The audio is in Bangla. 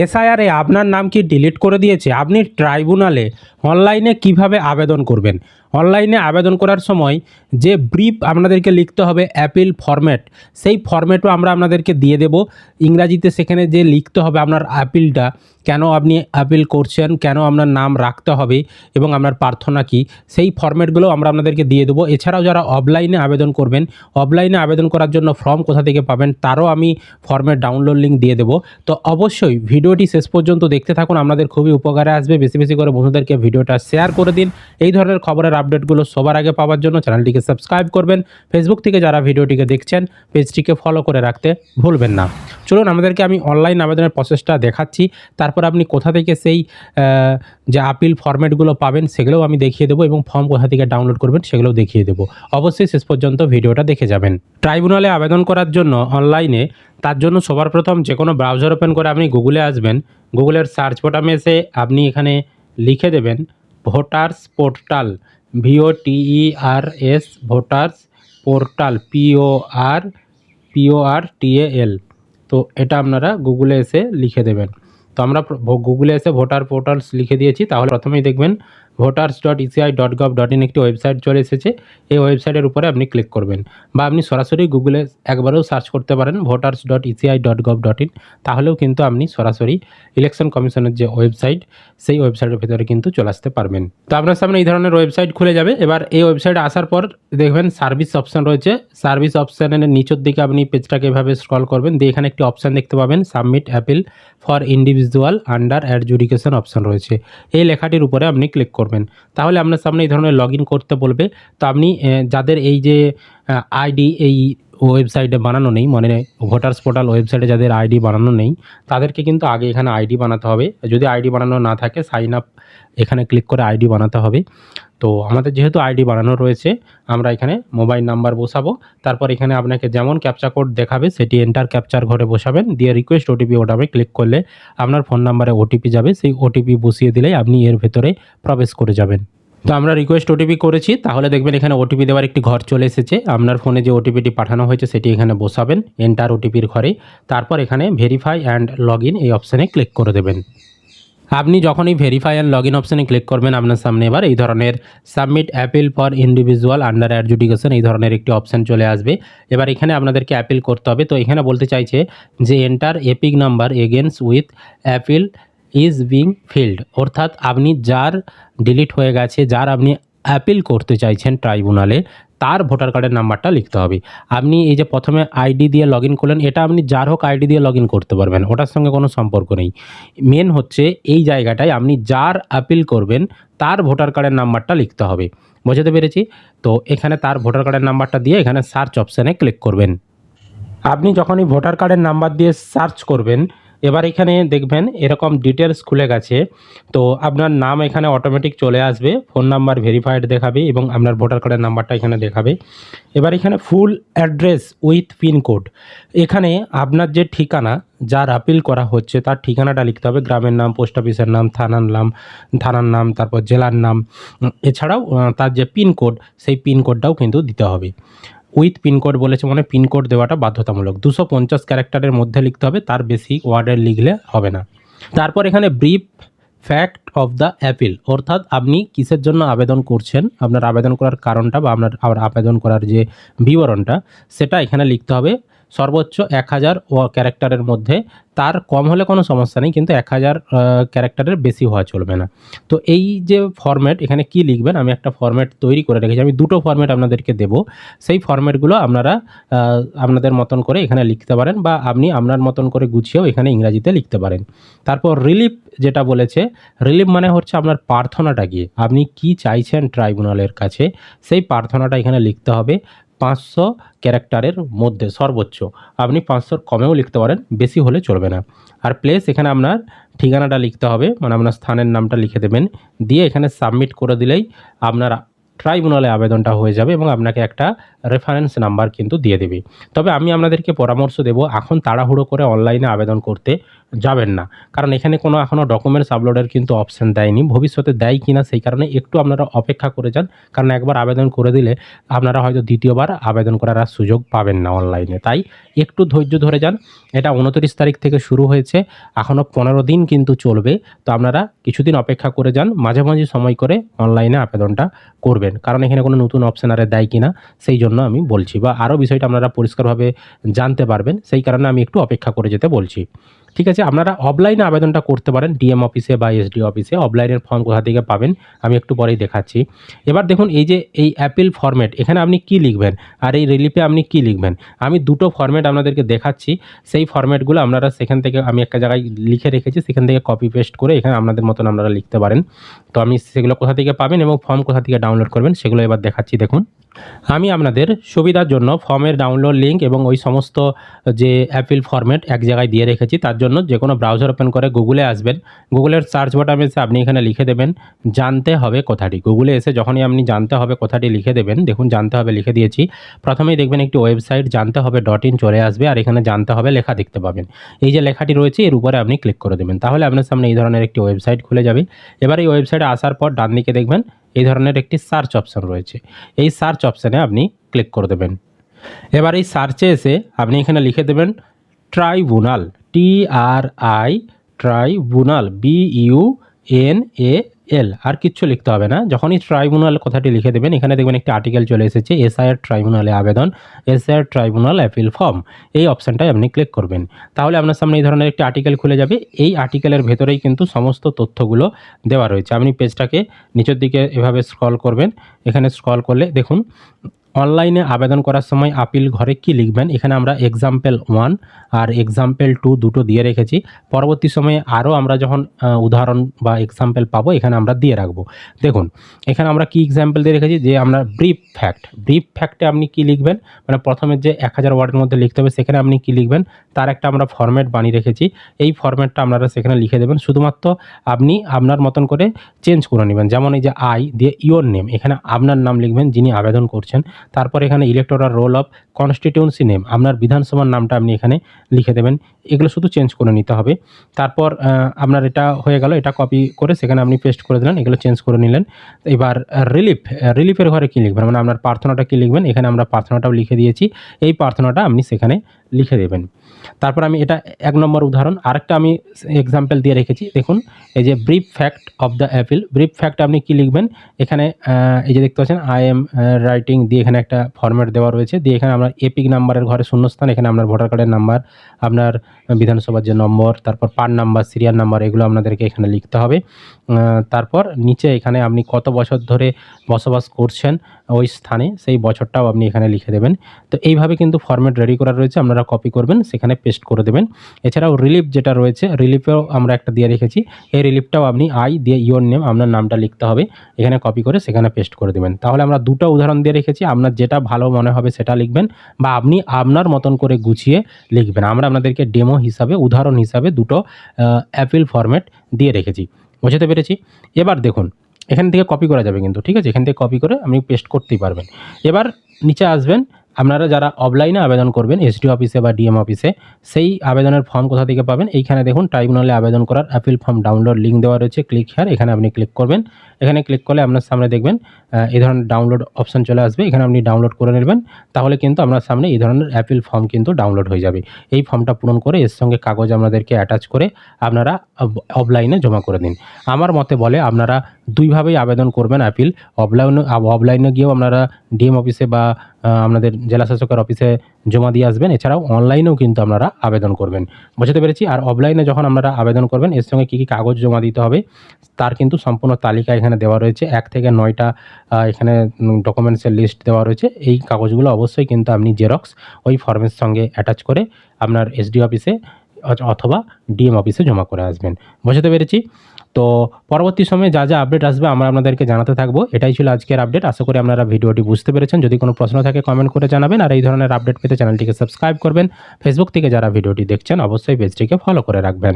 এসআইআরে আপনার নাম কি ডিলিট করে দিয়েছে? আপনি ট্রাইব্যুনালে অনলাইনে কিভাবে আবেদন করবেন? অনলাইনে আবেদন করার সময় যে ব্রিফ আপনাদেরকে লিখতে হবে অ্যাপিল ফরম্যাট, সেই ফরম্যাটও আমরা আপনাদেরকে দিয়ে দেব। ইংরাজিতে সেখানে যে লিখতে হবে আপনার আপিলটা, কেন আপনি আপিল করছেন, কেন আপনার নাম রাখতে হবে এবং আপনার প্রার্থনা কী, সেই ফরম্যাটগুলো আমরা আপনাদেরকে দিয়ে দেবো। এছাড়াও যারা অফলাইনে আবেদন করবেন, অফলাইনে আবেদন করার জন্য ফর্ম কোথা থেকে পাবেন তারও আমি ফর্মের ডাউনলোড লিঙ্ক দিয়ে দেবো। তো অবশ্যই ভিডিওটি শেষ পর্যন্ত দেখতে থাকুন, আপনাদের খুবই উপকারে আসবে। বেশি বেশি করে বন্ধুদেরকে ভিডিওটা শেয়ার করে দিন। এই ধরনের খবরের আপডেটগুলো সবার আগে পাওয়ার জন্য চ্যানেলটিকে সাবস্ক্রাইব করবেন। ফেসবুক থেকে যারা ভিডিওটিকে দেখছেন পেজটিকে ফলো করে রাখতে ভুলবেন না। চলুন আমাদেরকে আমি অনলাইন আবেদনের প্রসেসটা দেখাচ্ছি, তারপর আপনি কোথা থেকে সেই যে আপিল ফরম্যাটগুলো পাবেন সেগুলোও আমি দেখিয়ে দেবো এবং ফর্ম কোথা থেকে ডাউনলোড করবেন সেগুলোও দেখিয়ে দেবো। অবশ্যই শেষ পর্যন্ত ভিডিওটা দেখে যাবেন। ট্রাইব্যুনালে আবেদন করার জন্য অনলাইনে, তার জন্য সবার প্রথম যে কোনো ব্রাউজার ওপেন করে আপনি গুগলে আসবেন। গুগলের সার্চ বোতামে এসে আপনি এখানে লিখে দেবেন voters portal, VOTERS voters portal, PORTAL। তো এটা আপনারা গুগলে এসে লিখে দেবেন। তো আমরা গুগলে এসে ভোটার পোর্টালস লিখে দিয়েছি। তাহলে প্রথমেই দেখবেন voters.eci.gov.in একটি ওয়েবসাইট চলে এসেছে। এই ওয়েবসাইটের উপরে আপনি ক্লিক করবেন, বা আপনি সরাসরি গুগলে একবারও সার্চ করতে পারেন voters.eci.gov.in, তাহলেও কিন্তু আপনি সরাসরি ইলেকশন কমিশনের যে ওয়েবসাইট, সেই ওয়েবসাইটের ভিতরে কিন্তু চলে আসতে পারবেন। তো আপনার সামনে এই ধরনের ওয়েবসাইট খুলে যাবে। এবার এই ওয়েবসাইটে আসার পর দেখবেন সার্ভিস অপশান রয়েছে। সার্ভিস অপশানের নিচের দিকে আপনি পেজটাকে এভাবে স্ক্রল করবেন, দিয়ে এখানে একটি অপশান দেখতে পাবেন submit appeal for individual under adjudication option রয়েছে। এই লেখাটির উপরে আপনি ক্লিক করবেন, তাহলে আপনার সামনে এই ধরনের লগ ইন করতে বলবে। তো আপনি যাদের এই যে আইডি এই ওয়েবসাইটে বানানো নেই, মানে ভোটার্স পোর্টাল ওয়েবসাইটে যাদের আইডি বানানো নেই তাদেরকে কিন্তু আগে এখানে আইডি বানাতে হবে। যদি আইডি বানানো না থাকে সাইন আপ এখানে ক্লিক করে আইডি বানাতে হবে। তো আমাদের যেহেতু আইডি বানানো রয়েছে, আমরা এখানে মোবাইল নাম্বার বসাবো। তারপর এখানে আপনাকে যেমন ক্যাপচা কোড দেখাবে সেটি এন্টার ক্যাপচার ঘরে বসাবেন, দিয়ে রিকোয়েস্ট ওটিপি ওটাবে ক্লিক করলে আপনার ফোন নাম্বারে ওটিপি যাবে। সেই ওটিপি বসিয়ে দিলেই আপনি এর ভেতরে প্রবেশ করে যাবেন। তো আমরা রিকোয়েস্ট ওটিপি করেছি, তাহলে দেখবেন এখানে ওটিপি দেওয়ার একটি ঘর চলে এসেছে। আপনার ফোনে যে ওটিপিটি পাঠানো হয়েছে সেটি এখানে বসাবেন এন্টার ওটিপির ঘরে। তারপর এখানে ভেরিফাই অ্যান্ড লগ ইন এই অপশানে ক্লিক করে দেবেন। আপনি যখনই ভেরিফাই অ্যান্ড লগ ইন অপশানে ক্লিক করবেন, আপনার সামনে এবার এই ধরনের submit appeal for individual under adjudication এই ধরনের একটি অপশান চলে আসবে। এবার এখানে আপনাদেরকে অ্যাপিল করতে হবে। তো এখানে বলতে চাইছে যে enter epic number against with appeal is being field, অর্থাৎ আপনি যার ডিলিট হয়ে গেছে, যার আপনি অ্যাপিল করতে চাইছেন ট্রাইব্যুনালে, তার ভোটার কার্ডের নাম্বারটা লিখতে হবে। আপনি এই যে প্রথমে আইডি দিয়ে লগ ইন করলেন, এটা আপনি যার হোক আইডি দিয়ে লগ ইন করতে পারবেন, ওটার সঙ্গে কোনো সম্পর্ক নেই। মেন হচ্ছে এই জায়গাটায় আপনি যার আপিল করবেন তার ভোটার কার্ডের নাম্বারটা লিখতে হবে। বোঝাতে পেরেছি? তো এখানে তার ভোটার কার্ডের নাম্বারটা দিয়ে এখানে সার্চ অপশানে ক্লিক করবেন। আপনি যখনই ভোটার কার্ডের নাম্বার দিয়ে সার্চ করবেন, এবার এখানে দেখবেন এরকম ডিটেলস খুলে গেছে। তো আপনার নাম এখানে অটোমেটিক চলে আসবে, ফোন নাম্বার ভেরিফাইড দেখাবে এবং আপনার ভোটার কার্ডের নাম্বারটা এখানে দেখাবে। এবার এখানে ফুল অ্যাড্রেস উইথ পিনকোড, এখানে আপনার যে ঠিকানা, যার আপিল করা হচ্ছে তার ঠিকানাটা লিখতে হবে। গ্রামের নাম, পোস্ট অফিসের নাম, থানার নাম, তারপর জেলার নাম, এছাড়াও তার যে পিনকোড সেই পিনকোডটাও কিন্তু দিতে হবে। উইথ পিনকোড বলেছে, মানে পিনকোড দেওয়াটা বাধ্যতামূলক। 250 ক্যারেক্টারের মধ্যে লিখতে হবে, তার বেশি ওয়ার্ডের লিখলে হবে না। তারপর এখানে brief fact of the appeal, অর্থাৎ আপনি কিসের জন্য আবেদন করছেন, আপনার আবেদন করার কারণটা বা আপনার আবেদন করার যে বিবরণটা সেটা এখানে লিখতে হবে। সর্বোচ্চ 1000 ক্যারেক্টারের মধ্যে, তার কম হলে কোনো সমস্যা নেই, কিন্তু 1000 ক্যারেক্টারের বেশি হওয়া চলবে না। তো এই যে ফরম্যাট, এখানে কি লিখবেন আমি একটা ফরম্যাট তৈরি করে রেখেছি, আমি দুটো ফরম্যাট আপনাদেরকে দেব। সেই ফরম্যাটগুলো আপনারা আপনাদের মতন করে এখানে লিখতে পারেন, বা আপনি আপনার মতন করে গুছিয়েও এখানে ইংরাজিতে লিখতে পারেন। তারপর রিলিফ যেটা বলেছে, রিলিফ মানে হচ্ছে আপনার প্রার্থনাটা কি, আপনি কি চাইছেন ট্রাইব্যুনালের কাছে, সেই প্রার্থনাটা এখানে লিখতে হবে। 500 ক্যারেক্টারের মধ্যে সর্বোচ্চ, আপনি 500-র কমেও লিখতে পারেন, বেশি হলে চলবে না। আর প্লেস, এখানে আপনার ঠিকানাটা লিখতে হবে, মানে আপনার স্থানের নামটা লিখে দেবেন, দিয়ে এখানে সাবমিট করে দিলেই আপনার ট্রাইব্যুনালে আবেদনটা হয়ে যাবে এবং আপনাকে একটা রেফারেন্স নাম্বার কিন্তু দিয়ে দেবে। তবে আমি আপনাদেরকে পরামর্শ দেব, এখন তাড়াহুড়ো করে অনলাইনে আবেদন করতে যাবেন না, কারণ এখানে কোনো এখনও ডকুমেন্টস আপলোডের কিন্তু অপশান দেয়নি। ভবিষ্যতে দেয় কিনা সেই কারণে একটু আপনারা অপেক্ষা করে যান, কারণ একবার আবেদন করে দিলে আপনারা হয়তো দ্বিতীয়বার আবেদন করার আর সুযোগ পাবেন না অনলাইনে। তাই একটু ধৈর্য ধরে যান। এটা 29 তারিখ থেকে শুরু হয়েছে, এখনও 15 দিন কিন্তু চলবে। তো আপনারা কিছুদিন অপেক্ষা করে যান, মাঝামাঝি সময় করে অনলাইনে আবেদনটা করবেন, কারণ এখানে কোনো নতুন অপশান আর দেয় কিনা সেই জন্য আমি বলছি, বা আরও বিষয়টা আপনারা পরিষ্কারভাবে জানতে পারবেন সেই কারণে আমি একটু অপেক্ষা করে যেতে বলছি। ঠিক আছে, আপনারা অফলাইনে আবেদনটা করতে পারেন ডিএম অফিসে বা এসডি অফিসে। অফলাইনের ফর্ম কোথা থেকে পাবেন আমি একটু পরেই দেখাচ্ছি। এবার দেখুন এই যে এই অ্যাপিল ফরম্যাট, এখানে আপনি কি লিখবেন আর এই রিলিফে আপনি কি লিখবেন, আমি দুটো ফরম্যাট আপনাদেরকে দেখাচ্ছি। সেই ফরম্যাটগুলো আপনারা সেখান থেকে আমি একটা জায়গায় লিখে রেখেছি, সেখান থেকে কপি পেস্ট করে এখানে আপনাদের মতন আপনারা লিখতে পারেন। তো আমি সেগুলো কোথা থেকে পাবেন এবং ফর্ম কোথা থেকে ডাউনলোড করবেন সেগুলো এবার দেখাচ্ছি। দেখুন আমি আপনাদের সুবিধার জন্য ফর্মের ডাউনলোড লিঙ্ক এবং ওই সমস্ত যে অ্যাপিল ফরম্যাট এক জায়গায় দিয়ে রেখেছি। তার জন্য যে কোনো ব্রাউজার ওপেন করে গুগলে আসবেন, গুগলের সার্চ বাটনে এসে আপনি এখানে লিখে দেবেন জানতে হবে কথাটি। গুগলে এসে যখনই আপনি জানতে হবে কথাটি লিখে দেবেন, দেখুন জানতে হবে লিখে দিয়েছি। প্রথমেই দেখবেন একটি ওয়েবসাইট জানতে হবে .in চলে আসবে, আর এখানে জানতে হবে লেখা দেখতে পাবেন। এই যে লেখাটি রয়েছে এর উপরে আপনি ক্লিক করে দেবেন, তাহলে আপনার সামনে এই ধরনের একটি ওয়েবসাইট খুলে যাবে। এবার এই ওয়েবসাইটে আসার পর ডান দিকে দেখবেন এই ধরনের একটি সার্চ অপশান রয়েছে, এই সার্চ অপশানে আপনি ক্লিক করে দেবেন। এবার এই সার্চে এসে আপনি এখানে লিখে দেবেন ট্রাইব্যুনাল, TRI ট্রাইব্যুনাল, BUNAL, আর কিচ্ছু লিখতে হবে না। যখনই ট্রাইব্যুনাল কথাটি লিখে দেবেন এখানে দেখবেন একটি আর্টিকেল চলে এসেছে, SIR ট্রাইব্যুনালে আবেদন, SIR ট্রাইব্যুনাল অ্যাপিল ফর্ম। এই অপশানটায় আপনি ক্লিক করবেন, তাহলে আপনার সামনে এই ধরনের একটি আর্টিকেল খুলে যাবে। এই আর্টিকেলের ভেতরেই কিন্তু সমস্ত তথ্যগুলো দেওয়া রয়েছে। আপনি পেজটাকে নিচের দিকে এভাবে স্ক্রল করবেন, এখানে স্ক্রল করলে দেখুন অনলাইনে আবেদন করার সময় আপিল ঘরে কি লিখবেন, এখানে আমরা এক্সাম্পল 1 আর এক্সাম্পল 2 দুটো দিয়ে রেখেছি। পরবর্তী সময়ে আরও আমরা যখন উদাহরণ বা এক্সাম্পল পাবো এখানে আমরা দিয়ে রাখবো। দেখুন এখানে আমরা কি এক্সাম্পল দিয়ে রেখেছি, যে আমরা ব্রিফ ফ্যাক্টে আপনি কি লিখবেন, মানে প্রথমে যে 1000 ওয়ার্ডের মধ্যে লিখতে হবে সেখানে আপনি কি লিখবেন তার একটা আমরা ফরম্যাট বানিয়ে রেখেছি। এই ফরম্যাটটা আপনারা সেখানে লিখে দেবেন, শুধুমাত্র আপনি আপনার মতন করে চেঞ্জ করে নেবেন। যেমন এই যে আই দিয়ে ইওর নেম, এখানে আপনার নাম লিখবেন যিনি আবেদন করছেন। তারপর এখানে electoral role of constituency name, আপনার বিধানসভার নামটা আপনি এখানে লিখে দেবেন। এগুলো শুধু চেঞ্জ করে নিতে হবে। তারপর আপনার এটা হয়ে গেল, এটা কপি করে সেখানে আপনি পেস্ট করে দিলেন, এগুলো চেঞ্জ করে নিলেন। এবার রিলিফের ঘরে কী লিখবেন, মানে আপনার প্রার্থনাটা কী লিখবেন, এখানে আমরা প্রার্থনাটাও লিখে দিয়েছি। এই প্রার্থনাটা আপনি সেখানে লিখে দেবেন। তারপর আমি এটা 1 নম্বর উদাহরণ, আরেকটা আমি এক্সাম্পল দিয়ে রেখেছি। দেখুন এই যে brief fact of the appeal, brief fact আপনি কি লিখবেন, এখানে এই যে দেখতে পাচ্ছেন আই এম রাইটিং দিয়ে এখানে একটা ফরম্যাট দেওয়া রয়েছে, দিয়ে এখানে আমরা এপিক নাম্বারের ঘরে শূন্যস্থান, এখানে আপনার ভোটার কার্ডের নাম্বার, আপনার বিধানসভার যে নম্বর, তারপর পার নাম্বার, সিরিয়াল নাম্বার, এগুলো আপনাদেরকে এখানে লিখতে হবে। তারপর নিচে এখানে আপনি কত বছর ধরে বসবাস করছেন ওই স্থানে সেই বছরটাও আপনি এখানে লিখে দেবেন। তো এইভাবে কিন্তু ফরম্যাট রেডি করা রয়েছে, আপনারা কপি করবেন সেখানে পেস্ট করে দেবেন। এছাড়াও রিলিফ যেটা রয়েছে, রিলিফেও আমরা একটা দিয়ে রেখেছি, এই রিলিফটাও আপনি আই দিয়ে ইওর নেম আপনার নামটা লিখতে হবে, এখানে কপি করে সেখানে পেস্ট করে দেবেন। তাহলে আমরা দুটো উদাহরণ দিয়ে রেখেছি, আপনার যেটা ভালো মনে হবে সেটা লিখবেন বা আপনি আপনার মতন করে গুছিয়ে লিখবেন। আমরা আপনাদেরকে ডেমো হিসাবে, উদাহরণ হিসাবে দুটো অ্যাপিল ফরম্যাট দিয়ে রেখেছি, বুঝতে পেরেছি। এবার দেখুন এখান থেকে কপি করা যাবে কিন্তু, ঠিক আছে, এখান থেকে কপি করে আপনি পেস্ট করতেই পারবেন। এবার নিচে আসবেন, আপনারা যারা অফলাইনে আবেদন করবেন এসডি অফিসে বা ডিএম অফিসে, সেই আবেদনের ফর্ম কোথা থেকে পাবেন, এইখানে দেখুন ট্রাইব্যুনালে আবেদন করার অ্যাপিল ফর্ম ডাউনলোড লিঙ্ক দেওয়া রয়েছে, ক্লিক হিয়ার, এখানে আপনি ক্লিক করবেন। এখানে ক্লিক করলে আপনার সামনে দেখবেন এই ধরনের ডাউনলোড অপশান চলে আসবে, এখানে আপনি ডাউনলোড করে নেবেন। তাহলে কিন্তু আপনার সামনে এই ধরনের অ্যাপিল ফর্ম কিন্তু ডাউনলোড হয়ে যাবে। এই ফর্মটা পূরণ করে এর সঙ্গে কাগজ আপনাদেরকে অ্যাটাচ করে আপনারা অফলাইনে জমা করে দিন। আমার মতে বলে আপনারা দুইভাবেই আবেদন করবেন অ্যাপিল, অফলাইনে গিয়েও আপনারা ডিএম অফিসে বা আপনাদের জেলা শাসকের অফিসে জমা দিয়ে আসবেন, এছাড়াও অনলাইনেও কিন্তু আপনারা আবেদন করবেন, বুঝতে পেরেছি। আর অফলাইনে যখন আপনারা আবেদন করবেন এর সঙ্গে কী কী কাগজ জমা দিতে হবে তার কিন্তু সম্পূর্ণ তালিকা এখানে দেওয়া রয়েছে, 1 থেকে 9টা এখানে ডকুমেন্টসের লিস্ট দেওয়া রয়েছে। এই কাগজগুলো অবশ্যই কিন্তু আপনি জেরক্স ওই ফর্মের সঙ্গে অ্যাটাচ করে আপনার এসডি অফিসে অথবা ডিএম অফিসে জমা করে আসবেন, বুঝতে পেরেছি। তো পরবর্তী সময়ে যা যা আপডেট আসবে আমরা আপনাদেরকে জানাতে থাকবো। এটাই ছিল আজকের আপডেট, আশা করি আপনারা ভিডিওটি বুঝতে পেরেছেন। যদি কোনো প্রশ্ন থাকে কমেন্ট করে জানাবেন, আর এই ধরনের আপডেট পেতে চ্যানেলটিকে সাবস্ক্রাইব করবেন। ফেসবুক থেকে যারা ভিডিওটি দেখছেন অবশ্যই পেজটিকে ফলো করে রাখবেন।